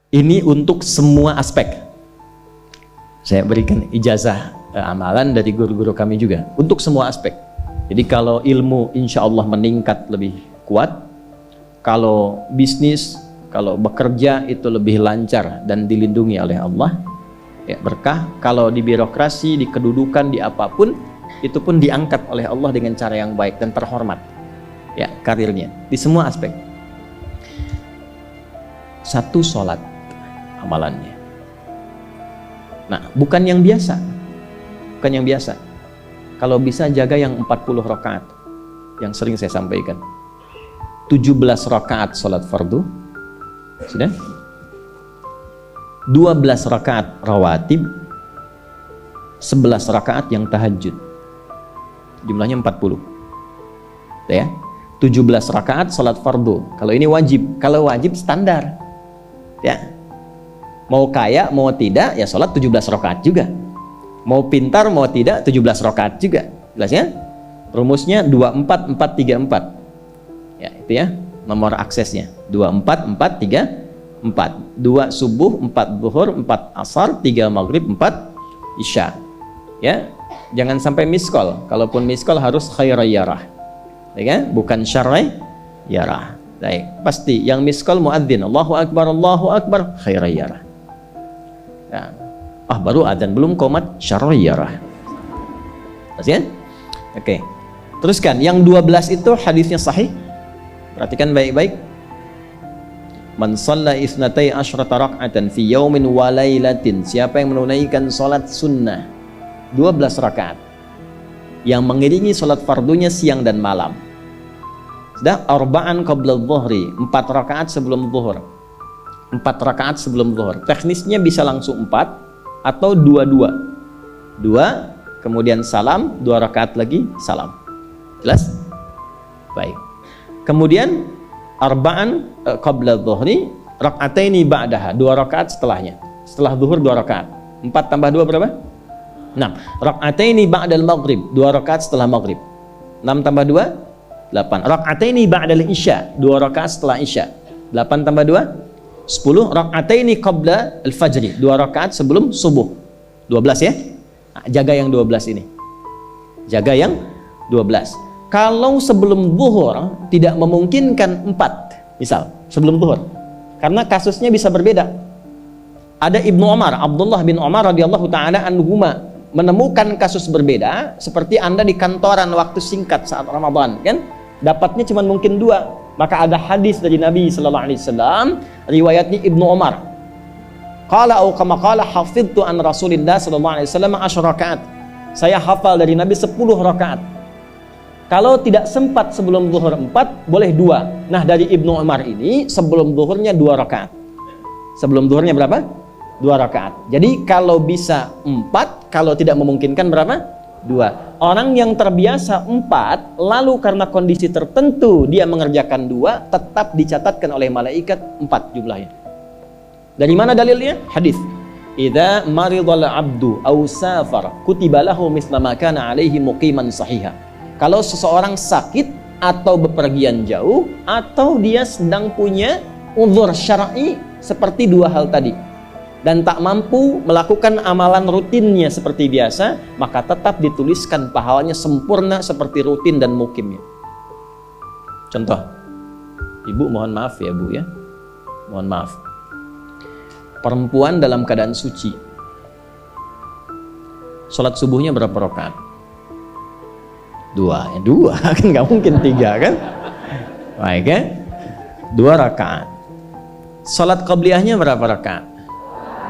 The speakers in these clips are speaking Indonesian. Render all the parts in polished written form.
Ini untuk semua aspek. Saya berikan ijazah amalan dari guru-guru kami juga untuk semua aspek. Jadi kalau ilmu insya Allah meningkat lebih kuat, kalau bisnis, kalau bekerja itu lebih lancar dan dilindungi oleh Allah, ya berkah. Kalau di birokrasi, di kedudukan, di apapun, itu pun diangkat oleh Allah dengan cara yang baik dan terhormat, ya karirnya di semua aspek. Satu sholat amalannya. Nah, bukan yang biasa. Bukan yang biasa. Kalau bisa jaga yang 40 rakaat yang sering saya sampaikan. 17 rakaat sholat fardu. Sudah? 12 rakaat rawatib. 11 rakaat yang tahajud. Jumlahnya 40. Ya. 17 rakaat sholat fardu. Kalau ini wajib. Kalau wajib standar. Ya. Mau kaya, mau tidak, ya sholat 17 rakaat juga. Mau pintar, mau tidak, 17 rakaat juga. Jelas ya? Rumusnya 24, 4, 3, 4. Ya, itu ya, nomor aksesnya. 24, 4, 3, 4. 2 subuh, 4 zuhur, 4 asar, 3 maghrib, 4 isya. Ya, jangan sampai miskol. Kalaupun miskol harus khairayyarah. Ya kan? Bukan syarrayyarah. Baik, pasti yang miskol muadzin, Allahu akbar, khairayyarah. Ya. Baru adzan belum qomat syarrayyarah. Pasti ya? Oke. Teruskan, yang 12 itu hadisnya sahih. Perhatikan baik-baik. Man shalla isnatai asyrata rak'atan fi yaumin wa lailatin. Siapa yang menunaikan salat sunnah 12 rakaat yang mengiringi salat fardunya siang dan malam. Sudah, arba'an qabla dhuhri, 4 rakaat sebelum zuhur. 4 rakaat sebelum zuhur. Teknisnya bisa langsung 4 atau 2-2. 2 kemudian salam, 2 rakaat lagi salam. Jelas? Baik. Kemudian arba'an qabla dhuhri, rak'ataini ba'daha, 2 rakaat setelahnya. Setelah zuhur 2 rakaat. 4 tambah 2 berapa? 6. Rak'ataini ba'dal maghrib, 2 rakaat setelah maghrib. 6 tambah 2 8. Rak'ataini ba'dal isya, 2 rakaat setelah isya. 8 tambah 2 10. Rak'ataini qabla al-fajri, 2 rakaat sebelum subuh. 12 ya. Nah, jaga yang 12 ini. Jaga yang 12. Kalau sebelum zuhur tidak memungkinkan 4, misal sebelum zuhur, karena kasusnya bisa berbeda. Ada Ibnu Umar, Abdullah bin Umar radhiyallahu taala anhuma, menemukan kasus berbeda, seperti Anda di kantoran waktu singkat saat Ramadan, kan? Dapatnya cuma mungkin 2. Maka ada hadis dari Nabi sallallahu alaihi wasallam, riwayatnya Ibnu Umar. Qala au kama qala hafidtu an Rasulillah sallallahu alaihi wasallam 10 rakaat. Saya hafal dari Nabi 10 rakaat. Kalau tidak sempat sebelum zuhur 4, boleh 2. Nah, dari Ibnu Umar ini sebelum zuhurnya 2 rakaat. Sebelum zuhurnya berapa? 2 rakaat. Jadi kalau bisa 4, kalau tidak memungkinkan berapa? 2. Orang yang terbiasa 4, lalu karena kondisi tertentu dia mengerjakan 2, tetap dicatatkan oleh malaikat 4 jumlahnya. Dari mana dalilnya? Hadis. Idza maridal abdu aw safar kutiba lahu misla ma kana alaihi muqiman sahiha. Kalau seseorang sakit atau bepergian jauh, atau dia sedang punya uzur syar'i seperti 2 hal tadi, dan tak mampu melakukan amalan rutinnya seperti biasa, maka tetap dituliskan pahalanya sempurna seperti rutin dan mukimnya. Contoh, ibu mohon maaf ya bu ya, mohon maaf. Perempuan dalam keadaan suci, sholat subuhnya berapa rakaat? 2, ya 2 kan nggak mungkin 3 kan? Baik ya, 2 rakaat. Sholat qabliyahnya berapa rakaat?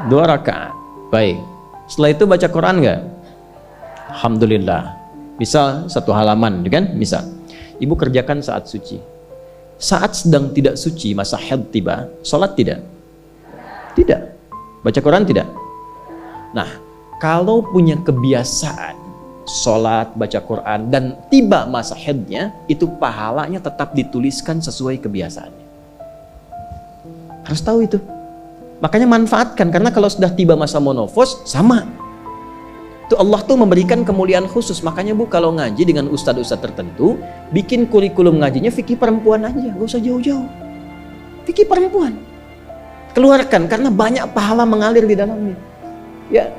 2 rakaat. Baik. Setelah itu baca Quran nggak? Alhamdulillah. Misal 1 halaman, kan? Misal. Ibu kerjakan saat suci. Saat sedang tidak suci, masa haid tiba, sholat tidak? Tidak. Baca Quran tidak? Nah, kalau punya kebiasaan sholat, baca Quran, dan tiba masa haidnya, itu pahalanya tetap dituliskan sesuai kebiasaannya. Harus tahu itu. Makanya manfaatkan, karena kalau sudah tiba masa monofos, sama. Itu Allah tuh memberikan kemuliaan khusus. Makanya bu, kalau ngaji dengan ustadz-ustadz tertentu, bikin kurikulum ngajinya fikih perempuan aja, gak usah jauh-jauh. Fikih perempuan. keluarkan karena banyak pahala mengalir di dalamnya. Ya.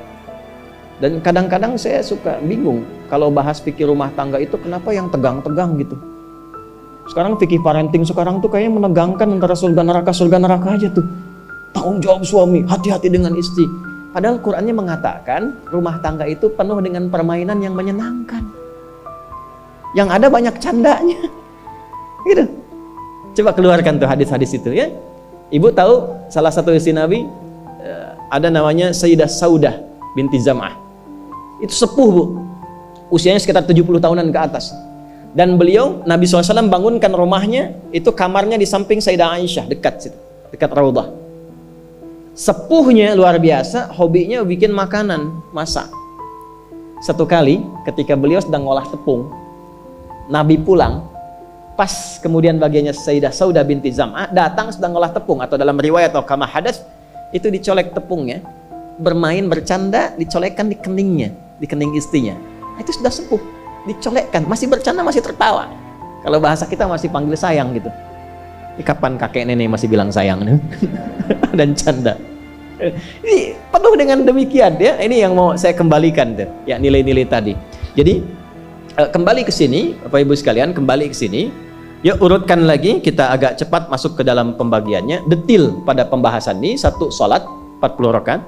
Dan kadang-kadang saya suka bingung kalau bahas fikih rumah tangga itu kenapa yang tegang-tegang gitu. Sekarang fikih parenting sekarang tuh kayaknya menegangkan antara surga neraka aja tuh. Tanggung jawab suami, hati-hati dengan istri. Padahal Qur'annya mengatakan rumah tangga itu penuh dengan permainan yang menyenangkan. Yang ada banyak candanya. Gitu. Coba keluarkan tuh hadis-hadis itu ya. Ibu tahu salah satu istri Nabi ada namanya Sayyidah Saudah binti Zam'ah. Itu sepuh, Bu. Usianya sekitar 70 tahunan ke atas. Dan beliau Nabi SAW bangunkan rumahnya, itu kamarnya di samping Sayyidah Aisyah, dekat situ, dekat Raudhah. Sepuhnya luar biasa, hobinya bikin makanan, masak. Satu kali ketika beliau sedang ngolah tepung, Nabi pulang, pas kemudian bagiannya Sayyidah Saudah binti Zam'ah datang sedang ngolah tepung, atau dalam riwayat atau kama hadas itu dicolek tepungnya, bermain bercanda, dicolekkan di keningnya, di kening istrinya. Itu sudah sepuh, dicolekkan, masih bercanda, masih tertawa. Kalau bahasa kita masih panggil sayang gitu. Ini kapan kakek nenek masih bilang sayang dan canda. Ini penuh dengan demikian ya. Ini yang mau saya kembalikan tuh, ya nilai-nilai tadi. Jadi kembali ke sini, Bapak Ibu sekalian, kembali ke sini. Yuk urutkan lagi, kita agak cepat masuk ke dalam pembagiannya. Detil pada pembahasan ini, satu salat 40 rakaat.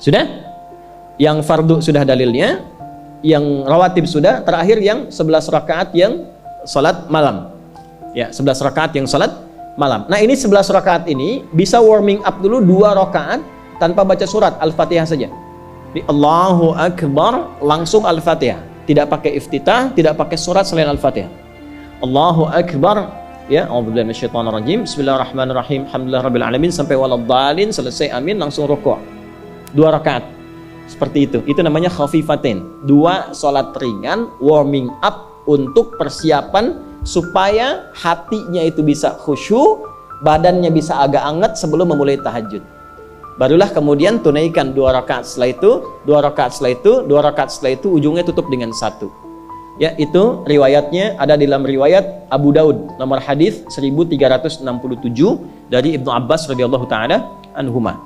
Sudah? Yang fardu sudah dalilnya, yang rawatib sudah, terakhir yang 11 rakaat yang salat malam. Ya, 11 rakaat yang salat malam. Nah, ini 11 rakaat ini bisa warming up dulu 2 rakaat tanpa baca surat Al-Fatihah saja. Di Allahu Akbar langsung Al-Fatihah, tidak pakai iftitah, tidak pakai surat selain Al-Fatihah. Allahu Akbar, ya, a'udzubillahi minasyaitonirrajim, bismillahirrahmanirrahim, alhamdulillahirabbil alamin sampai waladhdallin, selesai amin, langsung rukuk. 2 rakaat. Seperti itu. Itu namanya khafifatain. 2 salat ringan warming up untuk persiapan supaya hatinya itu bisa khusyuk, badannya bisa agak anget sebelum memulai tahajud. Barulah kemudian tunaikan 2 rakaat setelah itu, 2 rakaat setelah itu, 2 rakaat setelah itu, ujungnya tutup dengan 1. Ya, itu riwayatnya ada di dalam riwayat Abu Daud, nomor hadis 1367 dari Ibnu Abbas radhiyallahu taala anhuma.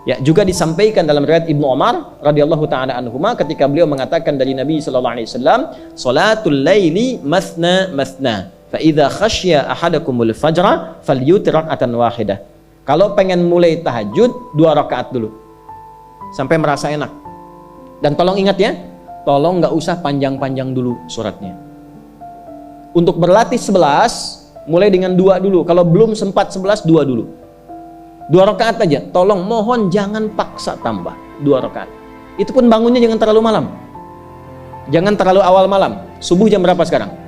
Ya, juga disampaikan dalam riwayat Ibnu Umar radhiyallahu taala anhuma ketika beliau mengatakan dari Nabi sallallahu alaihi wasallam, "Salatul laili mathna mathna, fa idza khasya ahadakumul fajra falyutir rak'atan wahidah." Kalau pengen mulai tahajud 2 rakaat dulu sampai merasa enak. Dan tolong ingat ya, tolong nggak usah panjang-panjang dulu suratnya. Untuk berlatih 11, mulai dengan 2 dulu. Kalau belum sempat 11, 2 dulu. 2 rakaat aja. Tolong, mohon jangan paksa tambah 2 rakaat. Itu pun bangunnya jangan terlalu malam. Jangan terlalu awal malam. Subuh jam berapa sekarang?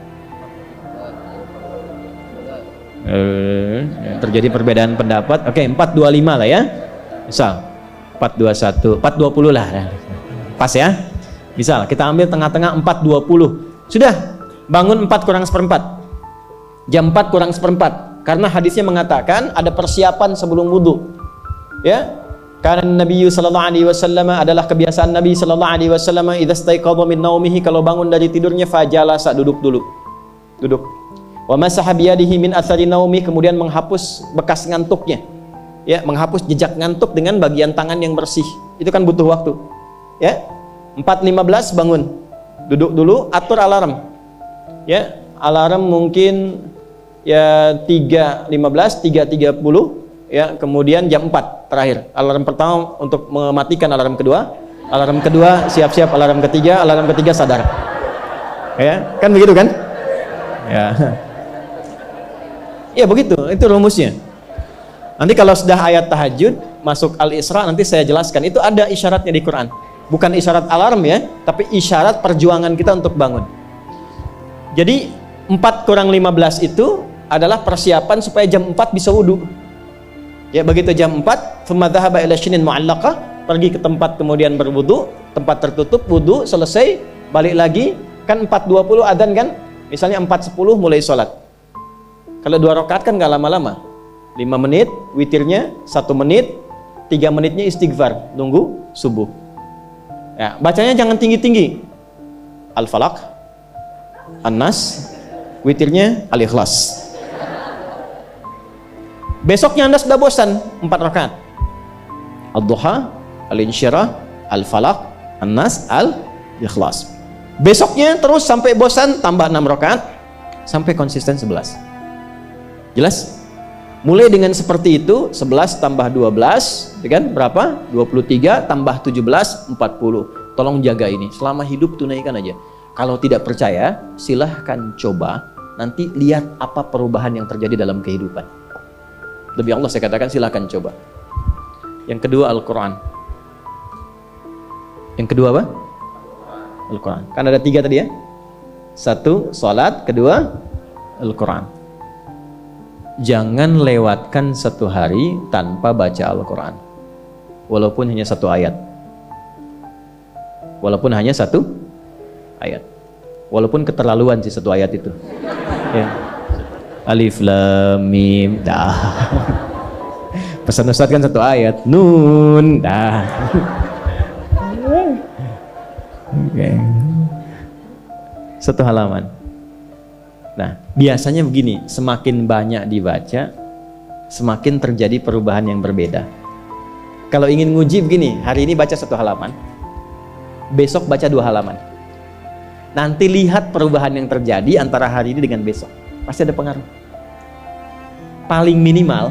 Terjadi perbedaan pendapat. Oke, 4.25 lah ya. Misal 4.21, 4.20 lah. Pas ya. Misal kita ambil tengah-tengah 4.20. Sudah, bangun 4 kurang seperempat. Jam 4 kurang seperempat. Karena hadisnya mengatakan ada persiapan sebelum wudu. Ya. Karena Nabi sallallahu alaihi wasallam adalah kebiasaan Nabi sallallahu alaihi wasallam idza staiqadha min naumihi, kalau bangun dari tidurnya fajalasa, duduk dulu. Duduk. Wa masaha biyadihi min athari naumi, kemudian menghapus bekas ngantuknya. Ya, menghapus jejak ngantuk dengan bagian tangan yang bersih. Itu kan butuh waktu. Ya. 4.15 bangun, duduk dulu, atur alarm. Ya, alarm mungkin ya 3.15, 3.30, ya, kemudian jam 4 terakhir. Alarm pertama untuk mematikan alarm kedua siap-siap, alarm ketiga sadar. Ya, kan begitu kan? Ya. Ya begitu, itu rumusnya. Nanti kalau sudah ayat tahajud masuk Al-Isra, nanti saya jelaskan. Itu ada isyaratnya di Quran. Bukan isyarat alarm ya, tapi isyarat perjuangan kita untuk bangun. Jadi 4 kurang 15 itu adalah persiapan supaya jam 4 bisa wudu. Ya, begitu jam 4, thumma dhahaba ila shinin mu'allaqah, pergi ke tempat kemudian berwudu, tempat tertutup, wudu, selesai, balik lagi, kan 4.20 adzan kan? Misalnya 4.10 mulai sholat. Kalau 2 rakaat kan nggak lama-lama. 5 menit, witirnya 1 menit, 3 menitnya istighfar, nunggu subuh. Ya, bacanya jangan tinggi-tinggi. Al-Falaq, An-Nas, witirnya Al-Ikhlas. Besoknya Anda sudah bosan 4 rakaat. Ad-Duha, Al-Insyirah, Al-Falaq, An-Nas, Al-Ikhlas. Besoknya terus sampai bosan tambah 6 rakaat sampai konsisten 11. Jelas? Mulai dengan seperti itu, 11 tambah 12, kan berapa? 23 tambah 17, 40. Tolong jaga ini, selama hidup tunaikan aja. Kalau tidak percaya, silahkan coba, nanti lihat apa perubahan yang terjadi dalam kehidupan. Demi Allah saya katakan silahkan coba. Yang kedua Al-Quran. Yang kedua apa? Al-Quran. Kan ada 3 tadi ya? 1, salat. Kedua, Al-Quran. Jangan lewatkan 1 hari tanpa baca Al-Quran. Walaupun hanya 1 ayat. Walaupun hanya 1 ayat. Walaupun keterlaluan sih 1 ayat itu. Ya. Alif Lam Mim dah. Pesan Ustaz kan 1 ayat. Nun dah. Oke. 1 halaman. Nah, biasanya begini, semakin banyak dibaca, semakin terjadi perubahan yang berbeda. Kalau ingin nguji begini, hari ini baca 1 halaman, besok baca 2 halaman. Nanti lihat perubahan yang terjadi antara hari ini dengan besok. Pasti ada pengaruh. Paling minimal,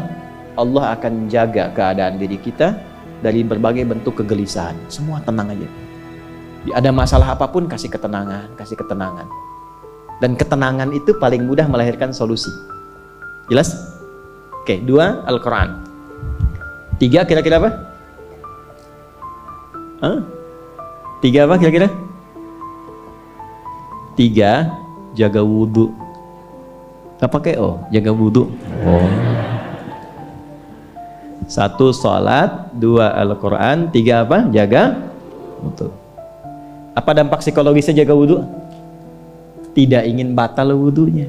Allah akan jaga keadaan diri kita dari berbagai bentuk kegelisahan. Semua tenang aja. Ada masalah apapun, kasih ketenangan, kasih ketenangan. Dan ketenangan itu paling mudah melahirkan solusi. Jelas? Oke, 2, Al-Quran. 3 kira-kira apa? 3 apa kira-kira? 3, jaga wudhu. Gak pakai jaga wudhu. 1, sholat. 2, Al-Quran. 3 apa? Jaga wudhu. Apa dampak psikologisnya jaga wudhu? Tidak ingin batal wudhunya.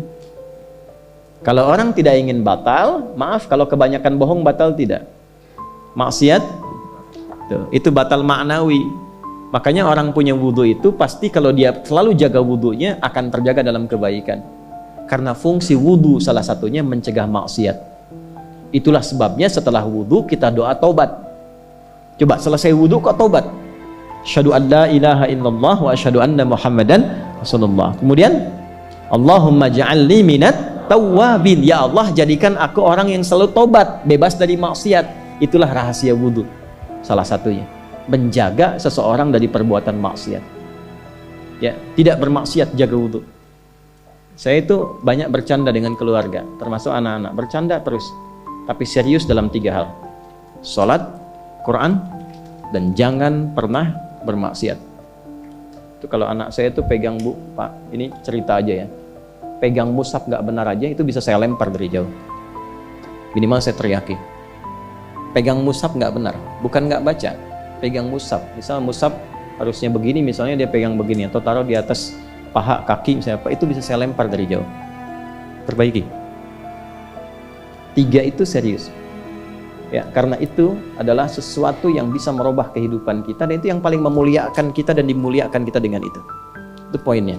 Kalau orang tidak ingin batal, maaf kalau kebanyakan bohong batal tidak. Maksiat, itu batal maknawi. Makanya orang punya wudhu itu pasti kalau dia selalu jaga wudhunya akan terjaga dalam kebaikan. Karena fungsi wudhu salah satunya mencegah maksiat. Itulah sebabnya setelah wudhu kita doa taubat. Coba selesai wudhu kok taubat. Asyhadu an la ilaha illallah wa asyhadu anna Muhammadan Rasulullah. Kemudian Allahumma ja'alni minat tawwabin. Ya Allah, jadikan aku orang yang selalu taubat, bebas dari maksiat. Itulah rahasia wudhu. Salah satunya menjaga seseorang dari perbuatan maksiat. Ya, tidak bermaksiat, jaga wudhu. Saya itu banyak bercanda dengan keluarga, termasuk anak-anak. Bercanda terus, tapi serius dalam 3 hal. Salat, Quran, dan jangan pernah bermaksiat. Itu kalau anak saya itu pegang, Bu, Pak, ini cerita aja ya. Pegang mushaf nggak benar aja, itu bisa saya lempar dari jauh. Minimal saya teriaki. Pegang mushaf nggak benar, bukan nggak baca. Pegang mushaf, misal mushaf harusnya begini, misalnya dia pegang begini, atau taruh di atas paha, kaki, misalnya apa, itu bisa saya lempar dari jauh. Perbaiki. 3 itu serius. Ya, karena itu adalah sesuatu yang bisa merubah kehidupan kita, dan itu yang paling memuliakan kita dan dimuliakan kita dengan itu. Itu poinnya.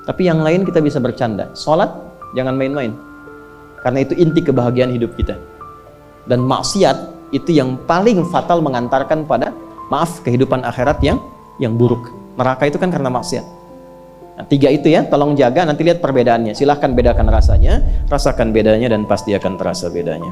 Tapi yang lain kita bisa bercanda. Sholat, jangan main-main. Karena itu inti kebahagiaan hidup kita. Dan maksiat itu yang paling fatal mengantarkan pada, maaf, kehidupan akhirat yang buruk. Neraka itu kan karena maksiat. Nah, 3 itu ya, tolong jaga, nanti lihat perbedaannya. Silahkan bedakan rasanya, rasakan bedanya, dan pasti akan terasa bedanya.